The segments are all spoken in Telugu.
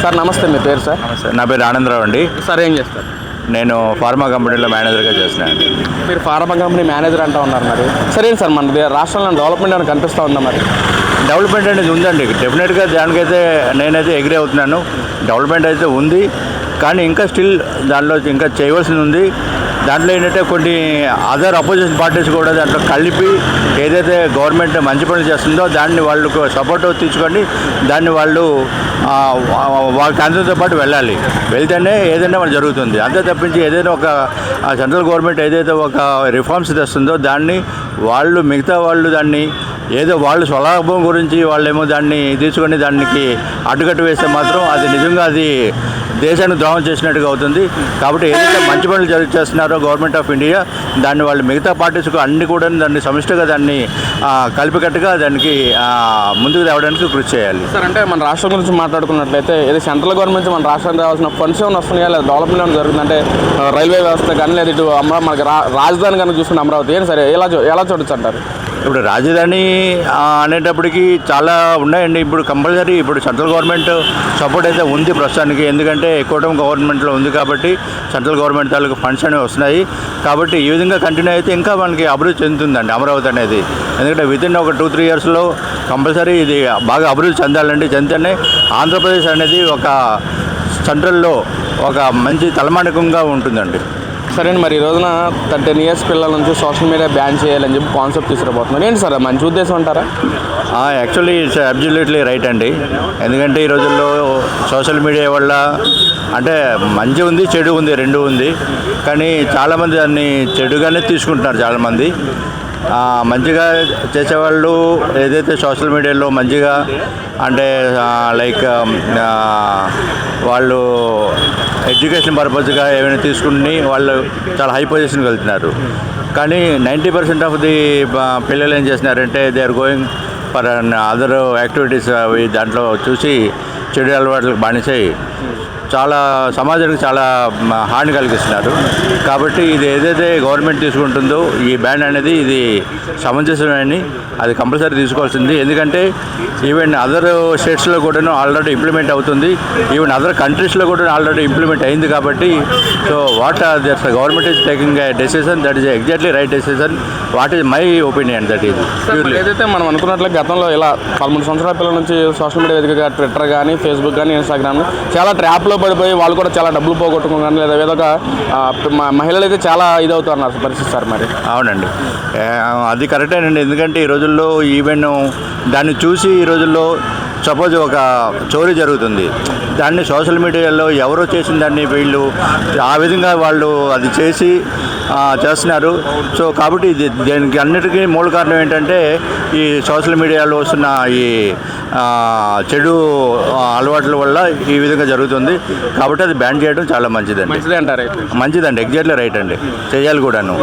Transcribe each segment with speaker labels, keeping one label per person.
Speaker 1: సార్ నమస్తే, మీ పేరు సార్?
Speaker 2: నమస్తే, నా పేరు ఆనందరావు అండి.
Speaker 1: సార్ ఏం చేస్తారు?
Speaker 2: నేను ఫార్మా కంపెనీలో మేనేజర్గా చేస్తున్నాను.
Speaker 1: మీరు ఫార్మా కంపెనీ మేనేజర్ అంటూ ఉన్నారు. మరి సరే సార్, మన రాష్ట్రంలో డెవలప్మెంట్ అని కనిపిస్తూ ఉందా? మరి
Speaker 2: డెవలప్మెంట్ అనేది ఉందండి, డెఫినెట్గా దానికైతే నేనైతే అగ్రీ అవుతున్నాను. డెవలప్మెంట్ అయితే ఉంది, కానీ ఇంకా స్టిల్ దాంట్లో ఇంకా చేయవలసింది ఉంది. దాంట్లో ఏంటంటే కొన్ని అదర్ అపోజిషన్ పార్టీస్ కూడా దాంట్లో కలిపి ఏదైతే గవర్నమెంట్ మంచి పనులు చేస్తుందో దాన్ని వాళ్ళకు సపోర్ట్ తీసుకొని దాన్ని వాళ్ళు వాళ్ళకి అందరితో పాటు వెళ్ళాలి. వెళ్తేనే ఏదైనా మనకు జరుగుతుంది. అంతే తప్పించి ఏదైనా ఒక సెంట్రల్ గవర్నమెంట్ ఏదైతే ఒక రిఫార్మ్స్ తెస్తుందో దాన్ని వాళ్ళు మిగతా వాళ్ళు దాన్ని ఏదో వాళ్ళు స్వలాభం గురించి వాళ్ళేమో దాన్ని తీసుకొని దానికి అడ్డుకట్టు వేస్తే మాత్రం అది నిజంగా అది దేశాన్ని ద్రోహం చేసినట్టుగా అవుతుంది. కాబట్టి ఏదైతే మంచి పనులు చేస్తున్నారో గవర్నమెంట్ ఆఫ్ ఇండియా దాన్ని వాళ్ళు మిగతా పార్టీస్కు అన్ని కూడా దాన్ని సమిష్టిగా దాన్ని కలిపికట్టుగా దానికి ముందుకు తేవడానికి కృషి చేయాలి.
Speaker 1: సార్, అంటే మన రాష్ట్రం గురించి మాట్లాడుకున్నట్లయితే ఇది సెంట్రల్ గవర్నమెంట్ మన రాష్ట్రానికి రావాల్సిన ఫండ్స్ ఏమైనా వస్తున్నాయా, లేదా డెవలప్మెంట్ ఏమైనా జరుగుతుంది? అంటే రైల్వే వ్యవస్థ కానీ లేదా ఇటు మనకి రాజధాని కనుక చూసుకుంటే అమరావతి ఏంటి సరే ఎలా చూడొచ్చు అంటారు?
Speaker 2: ఇప్పుడు రాజధాని అనేటప్పటికి చాలా ఉన్నాయండి. ఇప్పుడు కంపల్సరీ ఇప్పుడు సెంట్రల్ గవర్నమెంట్ సపోర్ట్ అయితే ఉంది ప్రస్తుతానికి, ఎందుకంటే ఎక్కువ గవర్నమెంట్లో ఉంది కాబట్టి సెంట్రల్ గవర్నమెంట్ తాలూకు ఫండ్స్ అనేవి వస్తున్నాయి. కాబట్టి ఈ విధంగా కంటిన్యూ అయితే ఇంకా మనకి అభివృద్ధి చెందుతుందండి అమరావతి అనేది. ఎందుకంటే వితిన్ ఒక 2-3 ఇయర్స్లో కంపల్సరీ ఇది బాగా అభివృద్ధి చెందాలండి. చెందితేనే ఆంధ్రప్రదేశ్ అనేది ఒక సెంట్రల్లో ఒక మంచి తలమానికంగా ఉంటుందండి.
Speaker 1: సరే అండి, మరి ఈ రోజున 10 years పిల్లల నుంచి సోషల్ మీడియా బ్యాన్ చేయాలని చెప్పి కాన్సెప్ట్ తీసుకురాబోతున్నారు. ఏంటి సార్ మంచి ఉద్దేశం అంటారా?
Speaker 2: యాక్చువల్లీ ఇట్స్ అబ్జల్యూట్లీ రైట్ అండి. ఎందుకంటే ఈ రోజుల్లో సోషల్ మీడియా వల్ల అంటే మంచి ఉంది, చెడు ఉంది, రెండు ఉంది. కానీ చాలామంది దాన్ని చెడుగానే తీసుకుంటున్నారు చాలామంది. మంచిగా చేసేవాళ్ళు ఏదైతే సోషల్ మీడియాలో మంచిగా అంటే లైక్ వాళ్ళు ఎడ్యుకేషన్ పర్పస్గా ఏమైనా తీసుకుని వాళ్ళు చాలా హై పొజిషన్కి వెళ్తున్నారు. కానీ 90% ఆఫ్ ది పిల్లలు ఏం చేస్తున్నారంటే they are going for other activities. అవి దాంట్లో చూసి చెడు అలవాట్లకు బానిసై చాలా సమాజానికి చాలా హాని కలిగిస్తున్నారు. కాబట్టి ఇది ఏదైతే గవర్నమెంట్ తీసుకుంటుందో ఈ బ్యాన్ అనేది ఇది సమంజసమని అది కంపల్సరీ తీసుకోవాల్సింది. ఎందుకంటే ఈవెన్ అదర్ స్టేట్స్లో కూడా ఆల్రెడీ ఇంప్లిమెంట్ అవుతుంది, ఈవెన్ అదర్ కంట్రీస్లో కూడా ఆల్రెడీ ఇంప్లిమెంట్ అయింది. కాబట్టి so what that government is taking a decision that is exactly right decision. What is my opinion that is purely.
Speaker 1: ఏదైతే మనం అనుకున్నట్లు గతంలో ఇలా 13 సంవత్సరాల పిల్లల నుంచి సోషల్ మీడియా వేదికగా ట్విట్టర్ కానీ ఫేస్బుక్ కానీ ఇన్స్టాగ్రామ్ చాలా ట్రాప్లో పడిపోయి వాళ్ళు కూడా చాలా డబ్బులు పోగొట్టుకోగానే కానీ లేదా ఏదో ఒక మహిళలు అయితే చాలా ఇదవుతున్నారు పరిస్థితి సార్. మరి
Speaker 2: అవునండి, అది కరెక్టేనండి. ఎందుకంటే ఈ రోజుల్లో ఈవెన్ దాన్ని చూసి ఈ రోజుల్లో సపోజ్ ఒక చోరీ జరుగుతుంది, దాన్ని సోషల్ మీడియాలో ఎవరో చేసిన దాన్ని వీళ్ళు ఆ విధంగా వాళ్ళు అది చేసి చేస్తున్నారు. సో కాబట్టి దీనికి అన్నిటికీ మూల కారణం ఏంటంటే ఈ సోషల్ మీడియాలో వస్తున్న ఈ చెడు అలవాట్ల వల్ల ఈ విధంగా జరుగుతుంది. కాబట్టి అది బ్యాన్ చేయడం చాలా మంచిదండి. మంచిదండి, ఎగ్జాక్ట్లీ రైట్ అండి, చేయాలి కూడాను.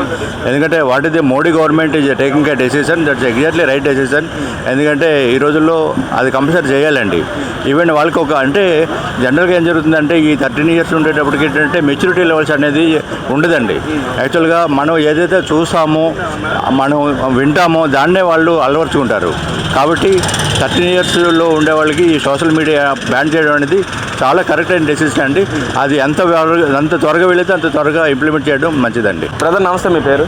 Speaker 2: ఎందుకంటే what is the Modi government is taking a decision that's exactly right decision. ఎందుకంటే ఈ రోజుల్లో అది కంపల్సరీ చేయాలండి. ఈవెన్ వాళ్ళకి ఒక అంటే జనరల్గా ఏం జరుగుతుందంటే ఈ 13 years ఉండేటప్పటికి ఏంటంటే మెచ్యూరిటీ లెవెల్స్ అనేది ఉండదండి. యాక్చువల్గా మనం ఏదైతే చూస్తామో మనం వింటామో దాన్నే వాళ్ళు అలవర్చుకుంటారు. కాబట్టి 13 yearsలో ఉండే వాళ్ళకి ఈ సోషల్ మీడియా బ్యాన్ చేయడం అనేది చాలా కరెక్ట్ అయిన డెసిషన్ అండి. అది ఎంత త్వరగా వెళితే అంత త్వరగా ఇంప్లిమెంట్ చేయడం మంచిదండి.
Speaker 1: బ్రదర్ నమస్తే, మీ పేరు?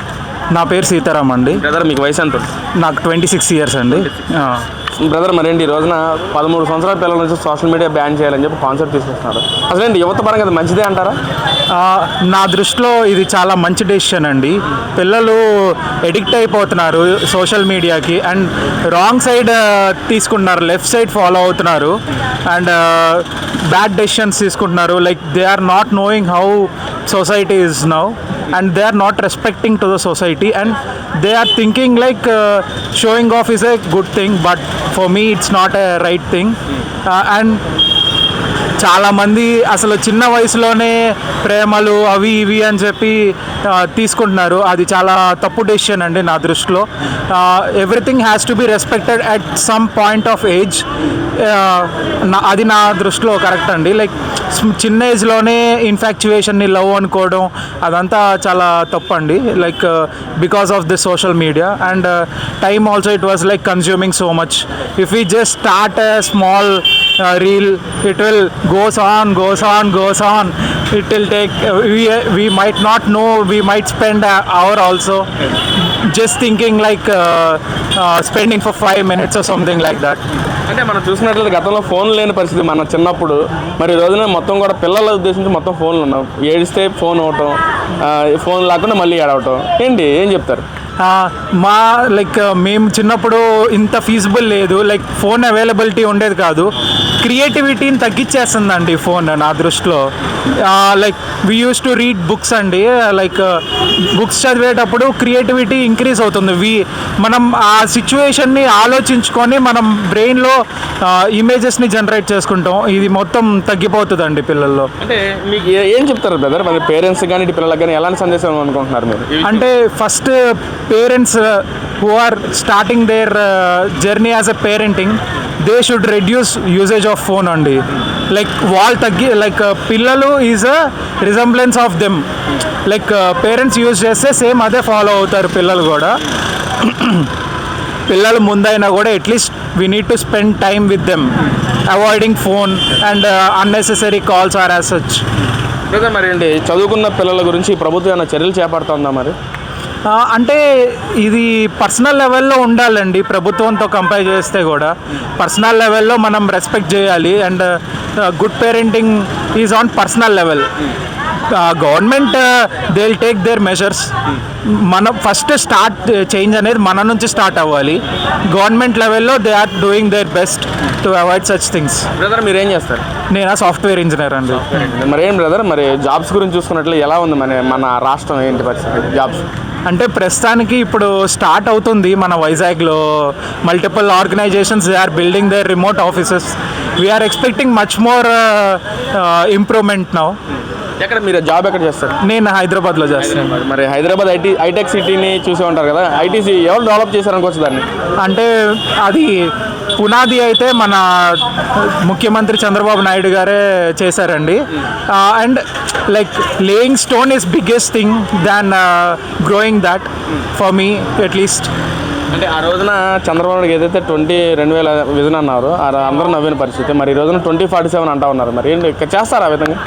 Speaker 3: నా పేరు సీతారాం అండి.
Speaker 1: బ్రదర్ మీకు వయసు ఎంత?
Speaker 3: నాకు 26 years అండి.
Speaker 1: బ్రదర్ మరేంటి ఈ రోజున 13 సంవత్సరాల పిల్లల నుంచి సోషల్ మీడియా బ్యాన్ చేయాలని చెప్పి కాన్సెప్ట్ తీసుకొస్తున్నారు. అసలేంటి యువత పరంగా అది మంచిదే అంటారా?
Speaker 3: నా దృష్టిలో ఇది చాలా మంచి డెసిషన్ అండి. పిల్లలు ఎడిక్ట్ అయిపోతున్నారు సోషల్ మీడియాకి అండ్ రాంగ్ సైడ్ తీసుకుంటున్నారు, లెఫ్ట్ సైడ్ ఫాలో అవుతున్నారు అండ్ బ్యాడ్ డెసిషన్స్ తీసుకుంటున్నారు. Like they are not knowing how society is now and they are not respecting to the society and they are thinking like showing off is a good thing but for me it's not a right thing and చాలామంది అసలు చిన్న వయసులోనే ప్రేమలు అవి ఇవి అని చెప్పి తీసుకుంటున్నారు. అది చాలా తప్పు డెసిషన్ అండి నా దృష్టిలో. Everything has to be respected at some point of age. అది నా దృష్టిలో కరెక్ట్ అండి. లైక్ చిన్న ఏజ్లోనే ఇన్ఫాక్చువేషన్ని లవ్ అనుకోవడం అదంతా చాలా తప్పు అండి. Like because of the social media and time also it was like consuming so much. If we just start a small reel. It will goes on. It will take, we might not know, we might spend an hour also just thinking like spending for 5 minutes or something like that.
Speaker 1: అంటే మనం చూసినట్లయితే గతంలో ఫోన్ లేని పరిస్థితి మన చిన్నప్పుడు, మరి ఈ రోజున మొత్తం కూడా పిల్లల ఉద్దేశించి మొత్తం ఫోన్లు ఉన్నాం. ఏడిస్తే ఫోన్ అవటం, ఫోన్ లేకుండా మళ్ళీ ఏడవటం. ఏంటి ఏం చెప్తారు?
Speaker 3: మా లైక్ మేము చిన్నప్పుడు ఇంత ఫీజిబుల్ లేదు, లైక్ ఫోన్ అవైలబిలిటీ ఉండేది కాదు. క్రియేటివిటీని తగ్గించేస్తుందండి ఫోన్ నా దృష్టిలో. Like we use to read books అండి, లైక్ బుక్స్ చదివేటప్పుడు క్రియేటివిటీ ఇంక్రీజ్ అవుతుంది. మనం ఆ సిచ్యువేషన్ని ఆలోచించుకొని మనం బ్రెయిన్లో ఇమేజెస్ని జనరేట్ చేసుకుంటాం. ఇది మొత్తం తగ్గిపోతుందండి పిల్లల్లో.
Speaker 1: అంటే మీకు ఏం చెప్తారు బ్రదర్? మరి పేరెంట్స్ కానీ పిల్లలకు కానీ ఎలాంటి సందేశం అనుకుంటున్నారు మీరు?
Speaker 3: అంటే first parents who are starting their journey as a parenting, they should reduce usage of phone అండి. లైక్ వాళ్ళు లైక్ పిల్లలు is a resemblance of them. Like parents use చేస్తే సేమ్ అదే ఫాలో అవుతారు పిల్లలు కూడా. పిల్లలు ముందైనా కూడా at least we need to spend time with them, avoiding phone and unnecessary calls or as such.
Speaker 1: Brother మరి ఏంటి చదువుకున్న పిల్లల గురించి ప్రభుత్వం ఏమైనా చర్యలు చేపడుతుందా మరి?
Speaker 3: అంటే ఇది పర్సనల్ లెవెల్లో ఉండాలండి. ప్రభుత్వంతో కంపేర్ చేస్తే కూడా పర్సనల్ లెవెల్లో మనం రెస్పెక్ట్ చేయాలి. And good parenting is on personal level. Government they will take their measures. మనం ఫస్ట్ స్టార్ట్ చేంజ్ అనేది మన నుంచి స్టార్ట్ అవ్వాలి. గవర్నమెంట్ లెవెల్లో they are doing their best to avoid such things.
Speaker 1: Brother మీరు ఏం చేస్తారు?
Speaker 3: నేను సాఫ్ట్వేర్ ఇంజనీర్ అండి.
Speaker 1: మరి ఏం బ్రదర్, మరి జాబ్స్ గురించి చూసుకున్నట్లు ఎలా ఉంది మన రాష్ట్రం, ఏంటి పరిస్థితి జాబ్స్?
Speaker 3: అంటే ప్రస్తుతానికి ఇప్పుడు స్టార్ట్ అవుతుంది మన వైజాగ్లో. Multiple organisations they are building their remote offices. We're expecting much more improvement now.
Speaker 1: ఎక్కడ మీరు జాబ్ ఎక్కడ చేస్తారు?
Speaker 3: నేను హైదరాబాద్లో చేస్తాను.
Speaker 1: మరి హైదరాబాద్ ఐటెక్ సిటీని చూసే ఉంటారు కదా, ఐటీసీ ఎవరు డెవలప్ చేశారనుకోవచ్చు దాన్ని?
Speaker 3: అంటే అది పునాది అయితే మన ముఖ్యమంత్రి చంద్రబాబు నాయుడు గారే చేశారండి. And like laying stone is biggest thing than growing that for me at least.
Speaker 1: అంటే ఆ రోజున చంద్రబాబు నాయుడు ఏదైతే 20,000 విజన్ అన్నారు, అందరూ నవ్విన పరిస్థితి. మరి ఈ రోజున 2047 అంటా ఉన్నారు. మరి ఏంటి చేస్తారు ఆ విధంగా?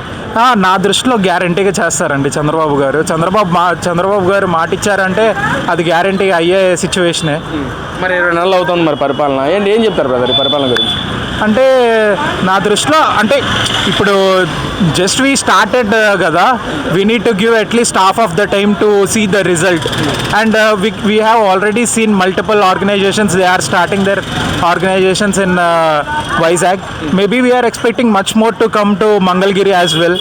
Speaker 3: నా దృష్టిలో గ్యారంటీగా చేస్తారండి చంద్రబాబు గారు. చంద్రబాబు గారు మాట ఇచ్చారంటే అది గ్యారంటీగా అయ్యే సిచ్యువేషనే.
Speaker 1: మరి 20 నెలలు అవుతుంది మరి పరిపాలన. ఏం చెప్తారు బ్రదర్ ఈ పరిపాలన గురించి?
Speaker 3: అంటే నా దృష్టిలో అంటే ఇప్పుడు జస్ట్ వీ స్టార్టెడ్ కదా, we need to give at least half of the time to see the result. And we have already seen multiple organisations, they are starting their organisations in Vizag. Maybe we're expecting much more to come to Mangalagiri as well.